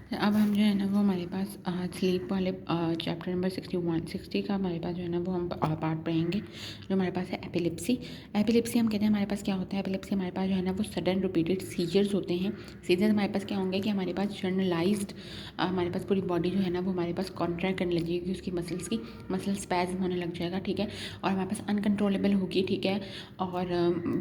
अब हम जो है ना वो हमारे पास स्लीप वाले चैप्टर नंबर 60 का हमारे पास जो है ना वो हम पार्ट पढ़ेंगे जो हमारे पास है एपिलेप्सी। एपिलेप्सी हम कहते हैं हमारे पास क्या होता है। एपिलेप्सी हमारे पास जो है ना वो सडन रिपीटेड सीजर्स होते हैं। सीजर्स हमारे पास क्या होंगे कि हमारे पास जर्नलाइज्ड हमारे पास पूरी बॉडी जो है ना वो हमारे पास कॉन्ट्रैक्ट करने लगेगी, उसकी मसल स्पैज़म होने लग जाएगा, ठीक है। और हमारे पास अनकंट्रोलेबल होगी, ठीक है। और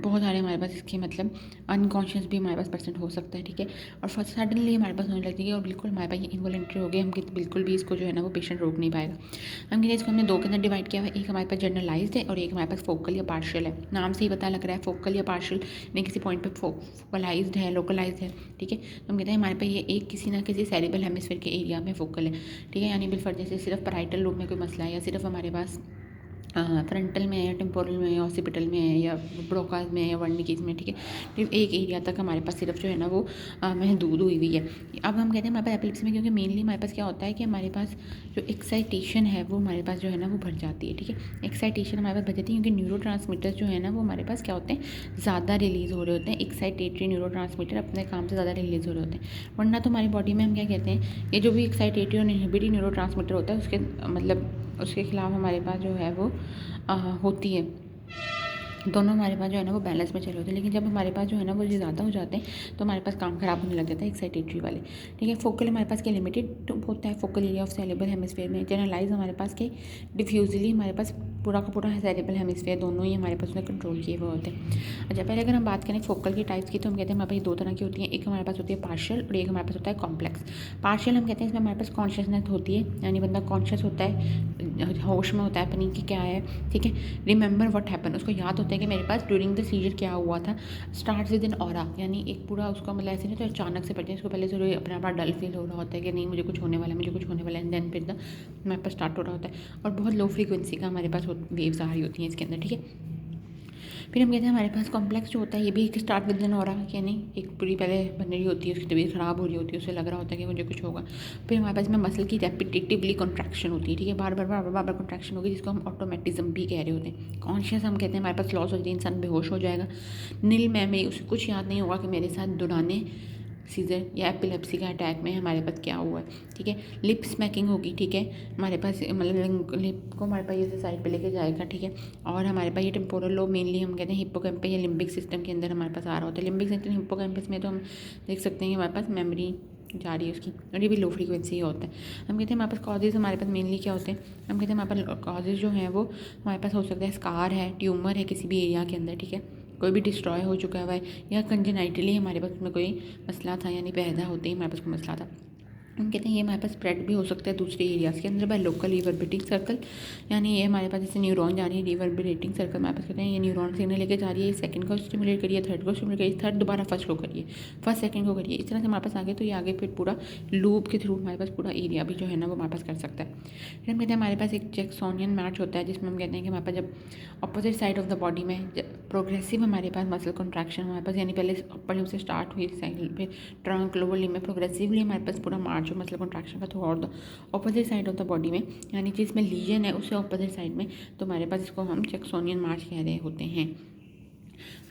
बहुत सारे हमारे पास इसके मतलब अनकॉन्शियस भी हमारे पास पर्सन हो सकता है, ठीक है। और फर्स्ट सडनली हमारे पास होने लगेगी और बिल्कुल हमारे पास ये इनवॉलेंट्री हो गई, हम बिल्कुल भी इसको जो है ना वो पेशेंट रोक नहीं पाएगा। हम कहते हैं इसको हमने दो के अंदर डिवाइड किया हुआ है, एक हमारे पास जनरलाइज्ड है और एक हमारे पास फोकल या पार्शियल है। नाम से ही पता लग रहा है फोकल या पार्शियल, नहीं किसी पॉइंट पे फोकलाइज्ड है, लोकलाइज्ड है, ठीक है। तो हम कहते हैं हमारे पास ये एक किसी ना किसी सेरिबल हेमिस्फीयर के एरिया में फोकल है, ठीक है। यानी बिल्कुल जैसे सिर्फ पैराइटल लोब में कोई मसला है या सिर्फ हमारे पास फ्रंटल में है, टेम्पोरल में है, ऑसिपिटल में है या ब्रोकाज में है या वर्निकीज में, ठीक है। तो एक एरिया तक हमारे पास सिर्फ जो है ना वो महदूद हुई हुई है। अब हम कहते हैं हमारे पास एपिलेप्सी में क्योंकि मेनली हमारे पास क्या होता है कि हमारे पास जो एक्साइटेशन है वो हमारे पास जो है ना वो बढ़ जाती है, ठीक है। एक्साइटेशन हमारे पास बढ़ जाती है क्योंकि न्यूरो जो है ना वो हमारे पास क्या होते हैं, ज़्यादा रिलीज़ हो रहे होते हैं। एक्साइटेटरी न्यूरो अपने काम से ज़्यादा रिलीज़ हो रहे होते हैं। वरना तो हमारी बॉडी में हम क्या कहते हैं, ये जो भी एक्साइटेटरी और इनहिबिटरी न्यूरो होता है उसके मतलब उसके खिलाफ हमारे पास जो है वो होती है। दोनों हमारे पास जो है ना वो बैलेंस में चले होते हैं। लेकिन जब हमारे पास जो है ना वो ये ज़्यादा हो जाते हैं तो हमारे पास काम खराब होने लग जाता है एक्साइटेटरी वाले, ठीक है। फोकल हमारे पास क्या लिमिटेड होता है, focal area of cerebral hemisphere में। जनरलाइज हमारे पास के डिफ्यूजली हमारे पास पूरा का पूरा सेरेब्रल हेमिस्फीयर दोनों ही हमारे पास उसमें कंट्रोल किए हुए होते हैं। अच्छा, पहले अगर हम बात करें फोकल की टाइप्स की तो हम कहते हैं हमारे पास दो तरह की होती है। एक हमारे पास होती है पार्शियल और एक हमारे पास होता है कॉम्प्लेक्स। पार्शियल हम कहते हैं इसमें हमारे पास कॉन्शियसनेस होती है, यानी बंदा कॉन्शियस होता है, होश में होता है अपनी कि क्या है, ठीक है। रिमेंबर व्हाट हैपन, उसको याद होता है कि मेरे पास ड्यूरिंग द सीजर क्या हुआ था। स्टार्ट विद एन ऑरा, यानी एक पूरा उसका मतलब ऐसे नहीं तो अचानक से पड़ता है, इसको पहले से अपना आप डल फील हो रहा होता है कि नहीं मुझे कुछ होने वाला है, मुझे कुछ होने वाला है, एंड देन फिर हमारे पास स्टार्ट हो रहा होता है। और बहुत लो फ्रीक्वेंसी का हमारे पास वेव्स आ रही होती हैं इसके अंदर, ठीक है। फिर हम कहते हैं हमारे पास कॉम्प्लेक्स जो होता है ये भी एक स्टार्ट विद एन ऑरा, कि नहीं एक पूरी पहले बन रही होती है, उसकी तबीयत ख़राब हो रही होती है, उसे लग रहा होता है कि मुझे कुछ होगा। फिर हमारे पास में मसल की रेपिटेटिवली कॉन्ट्रैक्शन होती है, ठीक है। बार बार कॉन्ट्रैक्शन होगी जिसको हम ऑटोमेटिज्म भी कह रहे होते हैं। कॉन्शियस हम कहते हैं हमारे पास लॉस हो जाती है, इंसान बेहोश हो जाएगा, नील में उसे कुछ याद नहीं होगा कि मेरे साथ दुराने सीजर या एपिलेप्सी का अटैक में हमारे पास क्या हुआ है, ठीक है। लिप स्मैकिंग होगी, ठीक है। हमारे पास मतलब लिप को हमारे पास ये साइड पे लेके जाएगा, ठीक है। और हमारे पास ये टेम्पोरल लोब मेनली हम कहते हैं हिप्पोकैम्पस या लिम्बिक सिस्टम के अंदर हमारे पास आ रहा होता है। लिम्बिक सिस्टम हिप्पोकैम्पस में तो हम देख सकते हैं कि हमारे पास मेमोरी जा रही है उसकी, और ये भी लो फ्रीक्वेंसी होता है। हम कहते हैं हमारे पास कॉजेज़ हमारे पास मेनली क्या होते हैं, हम कहते हैं हमारे पास कॉजेज़ जो हैं वो हमारे पास हो सकता है स्कार है, ट्यूमर है किसी भी एरिया के अंदर, ठीक है। कोई भी डिस्ट्रॉय हो चुका हुआ है या कंजेनाइटली हमारे पास में कोई मसला था, यानी पैदा होते ही हमारे पास कोई मसला था। हम कहते हैं ये हमारे पास स्प्रेड भी हो सकता है दूसरे एरियाज़ के अंदर बाय लोकल रिवर्बरेटिंग सर्कल, यानी ये हमारे पास जैसे न्यूरॉन जा रही है रिवर्बरेटिंग सर्कल, हमारे पास कहते हैं ये न्यूरॉन सिग्नल लेके जा रही है, सेकंड को स्टिमुलेट करिए, थर्ड को स्टिमुलेट करिए, थर्ड दोबारा फर्स्ट को करिए, फर्स्ट सेकंड को करिए, इस तरह से हमारे पास आगे तो ये आगे फिर पूरा लूप के थ्रू हमारे पास पूरा एरिया भी जो है ना वो हमारे पास कर सकता है। फिर हम कहते हैं हमारे पास एक जैक्सोनियन मैच होता है जिसमें हम कहते हैं कि हमारे पास जब opposite side of the body में प्रोग्रेसिव हमारे पास मसल कॉन्ट्रैक्शन हमारे पास, यानी पहले अपर लिम्ब से स्टार्ट हुई साइकिल पे ट्रंक लोअर लिम्ब में प्रोग्रेसिवली हमारे पास पूरा मार्च हो मसल कॉन्ट्रैक्शन का through out the opposite side of the body में, यानी जिसमें लीजन है उससे ऑपोजिट साइड में, तो हमारे पास इसको हम जैक्सोनियन मार्च कह रहे होते हैं।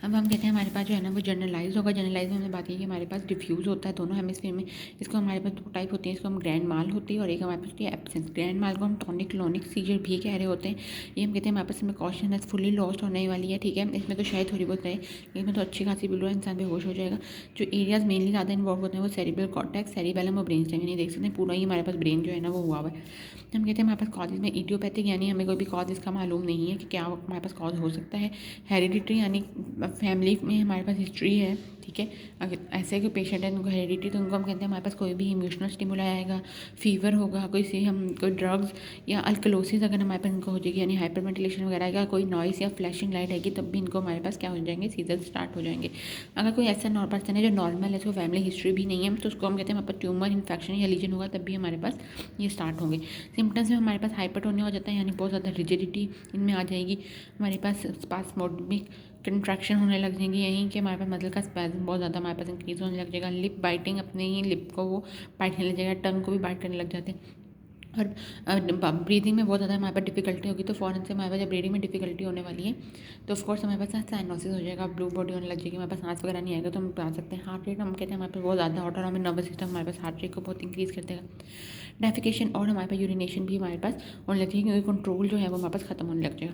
अब हम कहते हैं हमारे पास जो है ना वो जनरलाइज होगा। जनरलाइज में हमने बात की कि हमारे पास डिफ्यूज़ होता है दोनों हेमिस्फीयर में। इसको हमारे पास दो टाइप होती है, इसको हम ग्रैंड माल होती है और एक हमारे पास होती है एब्सेंस। ग्रैंड माल को हम टॉनिक क्लोनिक सीजर भी कह रहे होते हैं। ये हम कहते हैं हमारे पास में कॉन्शियसनेस फुली लॉस्ट होने वाली है, ठीक है। इसमें तो शायद थोड़ी बहुत रहे, इसमें तो अच्छी खासी बिल्कुल इंसान बेहोश हो जाएगा। जो एरियाज मेनली ज़्यादा इन्वॉल्व होते हैं वो सेरिब्रल कॉर्टेक्स, सेरिबेलम और ब्रेन स्टेम, यानी देख सकते हैं पूरा ही हमारे पास ब्रेन जो है ना वो हुआ हुआ है। हम कहते हैं हमारे पास कॉजेज में इडियोपैथिक, यानी हमें कोई भी कॉज इसका मालूम नहीं है कि क्या हमारे पास कॉज हो सकता है। हेरिडिटरी, यानी फैमिली में हमारे पास हिस्ट्री है, ठीक है। अगर ऐसे कोई पेशेंट है उनको हेरिडिटी, तो उनको हम कहते हैं हमारे पास कोई भी इमोशनल स्टिमुलाई आएगा, फीवर होगा, कोई ड्रग्स या अल्कलोसिस अगर हमारे पास इनको हो जाएगी, यानी हाइपरवेंटिलेशन वगैरह आएगा, कोई नॉइस या फ्लैशिंग लाइट आएगी, तब भी इनको हमारे पास क्या हो जाएंगे, सीजर स्टार्ट हो जाएंगे। अगर कोई ऐसा पर्सन है जो नॉर्मल है, उसको फैमिली हिस्ट्री भी नहीं है, तो उसको हम कहते हैं हमारे पास ट्यूमर इन्फेक्शन या लीजन होगा, तब भी हमारे पास ये स्टार्ट होंगे। सिम्टम्स में हमारे पास हाइपरटोनिया हो जाता है, यानी बहुत ज़्यादा रिजिडिटी इनमें आ जाएगी। हमारे पास स्पास्मोडिक कंट्रैक्शन होने लग जाएंगी, यहीं कि हमारे पास मसल का स्पैज़म बहुत ज़्यादा हमारे पास इंक्रीज़ होने लग जाएगा। लिप बाइटिंग, अपने ही लिप को वो बाइट करने लग जाएगा, टंग को भी बाइट करने लग जाते हैं। और ब्रीदिंग में बहुत ज़्यादा हमारे पास डिफ़िकल्टी होगी तो फ़ौरन से हमारे पास जब ब्रीदिंग में डिफ़िकल्टी होने वाली है तो ऑफ कोर्स हमारे पास साइनोसिस हो जाएगा, ब्लू बॉडी होने लग जाएगी, हमारे पास सांस वगैरह नहीं आएगा, तो हम बता सकते हैं। हार्ट रेट हम कहते हैं हमारे पास बहुत ज़्यादा ऑटोनॉमिक नर्वस सिस्टम हमारे पास हार्ट रेट को बहुत इंक्रीज़ कर देगा। डेफिकेशन और हमारे पास यूरिनेशन भी हमारे पास होने लग जाएगी, क्योंकि कंट्रोल जो है वो हमारे पास खत्म होने लग जाएगा।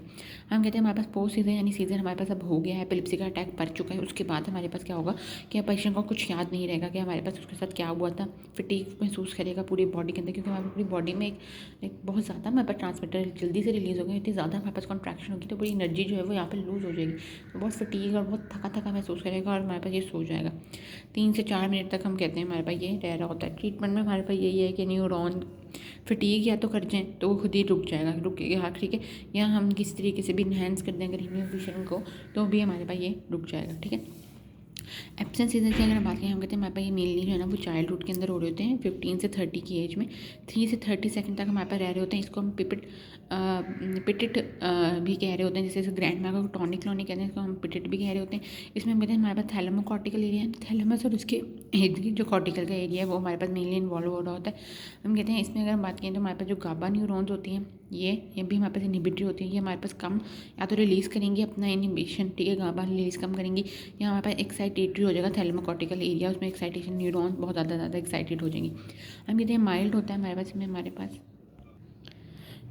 हम कहते हैं हमारे पास पोस्ट सीजन यानी सीजन हमारे पास अब हो गया है, एपिलेप्सी का अटैक बढ़ चुका है, उसके बाद हमारे पास क्या होगा कि पेशेंट को कुछ याद नहीं रहेगा कि हमारे पास उसके साथ क्या हुआ था। फिटीग महसूस करेगा पूरी बॉडी के अंदर, क्योंकि हमारी पूरी बॉडी में एक बहुत ज़्यादा हमारे पास ट्रांसमीटर जल्दी से रिलीज़ हो गया, इतनी ज़्यादा हमारे पास कॉन्ट्रैक्शन होगी तो पूरी एनर्जी जो है वो यहाँ पे लूज़ हो जाएगी, तो बहुत फटीग और बहुत थका थका महसूस करेगा और हमारे पास ये सो जाएगा। 3 से 4 मिनट तक हम कहते हैं हमारे पास ये रह रहा होता है। ट्रीटमेंट में हमारे पास यही है कि न्यूरॉन फटीग या तो कर जाएँ तो वो खुद ही रुक जाएगा, रुकेगा, हाँ ठीक है, या हम किसी तरीके से भी इन्हेंस कर दें अगर इम्यून सिस्टम को, तो भी हमारे पास ये रुक जाएगा, ठीक है। एब्सेंस सीजर की अगर हम बात करें, हम कहते हैं हमारे पास ये मेनली जो है ना वो चाइल्डहुड के अंदर हो रहे होते हैं 15 से 30 की एज में, 3 से 30 सेकंड तक हमारे पास रह रहे होते हैं। इसको हम पिटिट भी कह रहे होते हैं, जैसे ग्रैंड मैगा को टॉनिक क्लॉनिक कहते हैं, इसको हम पिटिट भी कह रहे होते हैं। इसमें हम कहते हैं हमारे पास थैलेमोकॉर्टिकल एरिया, थैलेमस और उसके इर्द गिर्द जो कॉर्टिकल का एरिया है वो हमारे पास मेनली इन्वॉल्व हो रहा होता है। हम कहते हैं इसमें अगर हम बात करें तो हमारे पास जो गाबा न्यूरॉन्स होती हैं ये भी हमारे पास इनहिबिटरी होती है, ये हमारे पास कम या तो रिलीज़ करेंगी अपना इनहिबिशन, ठीक है, गाबा रिलीज़ कम करेंगी, या हमारे पास एक्साइटेटरी हो जाएगा थैलेमोकॉर्टिकल एरिया, उसमें एक्साइटेशन न्यूरॉन बहुत ज़्यादा एक्साइटेड हो जाएंगी। हम कहते हैं माइल्ड होता है हमारे पास, इसमें हमारे पास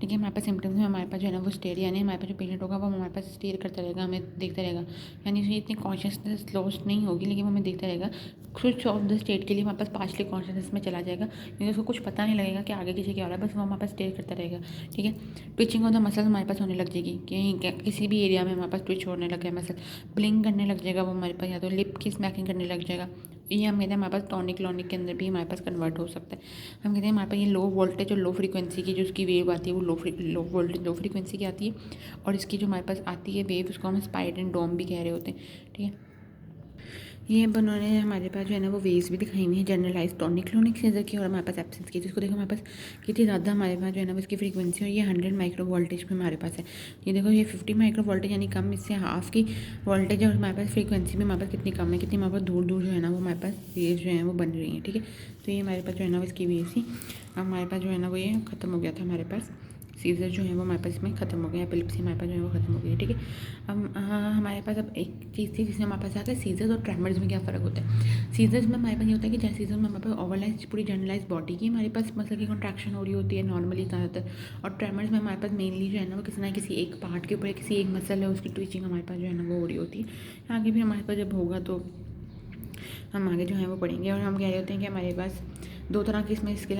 ठीक है, हमारे पास सिम्टम्स में हमारे पास जो है ना वो स्टेयर, यानी हमारे पास जो पेशेंट होगा वो हमारे पास स्टेयर करता रहेगा, हमें देखता रहेगा, यानी उसकी इतनी कॉन्शियसनेस लॉस नहीं होगी, लेकिन वो हमें देखता रहेगा। कुछ ऑफ द स्टेट के लिए हमारे पास पार्शली कॉन्शियसनेस में चला जाएगा, क्योंकि उसको कुछ पता नहीं लगेगा कि आगे किसी क्या हो रहा है, बस वो हमारे पास स्टेयर करता रहेगा, ठीक है। ट्विचिंग ऑफ द मसल हमारे पास होने लग जाएगी, कहीं किसी भी एरिया में हमारे पास ट्विच होने लग गया मसल, ब्लिंक करने लग जाएगा वो हमारे पास, या तो लिप की स्मैकिंग करने लग जाएगा। ये हम कहते हैं हमारे पास टॉनिक क्लॉनिक के अंदर भी हमारे पास कन्वर्ट हो सकता है। हम कहते हैं हमारे पास ये लो वोल्टेज और लो फ्रीक्वेंसी की जो उसकी वेव आती है वो लो वोल्टेज लो फ्रीक्वेंसी की आती है, और इसकी जो हमारे पास आती है वेव उसको हम स्पाइड एंड डोम भी कह रहे होते हैं, ठीक है। ये उन्होंने हमारे पास जो है ना वो वेव्स भी दिखाई हुई है जनरलाइज टॉनिक क्लोनिक सीजर की, और हमारे पास एब्सेंस की, जिसको देखो हमारे पास कितनी ज़्यादा हमारे पास जो है ना इसकी फ्रीक्वेंसी, और ये 100 माइक्रो वोल्टेज पे हमारे पास है। ये देखो ये 50 माइक्रो वोल्टेज यानी कम, इससे हाफ की वोल्टेज, और हमारे पास फ्रीक्वेंसी भी हमारे पास कितनी कम है, कितनी हमारे पास दूर दूर जो है ना वो हमारे पास वेव्स जो है वो बन रही हैं, ठीक है। तो ये हमारे पास जो है ना इसकी वेव्स थी, हमारे पास जो है ना वो ये ख़त्म हो गया था, हमारे पास सीज़र जो है वो हमारे पास इसमें ख़त्म हो गया, एपिलेप्सी हमारे पास जो है वो ख़त्म हो गई है, ठीक है। अब हमारे पास अब एक चीज़ थी जिसमें हमारे पास आता है सीजर्स और ट्रेमर्स में क्या फ़र्क होता है। सीजर्स में हमारे पास ये होता है कि जैसे सीजर्स में हमारे पास ओवरलाइज पूरी जनरलाइज बॉडी की हमारे पास मसल की कॉन्ट्रैक्शन हो रही होती है नॉर्मली ज़्यादातर, और ट्रेमर्स में हमारे पास मेनली जो है ना वो किसी ना किसी एक पार्ट के ऊपर किसी एक मसल है उसकी ट्विचिंग हमारे पास जो है ना वो हो रही होती है। आगे भी हमारे पास जब होगा तो हम आगे जो है वो पढ़ेंगे, और हम कह रहे होते हैं कि हमारे पास दो तरह की इसमें इसके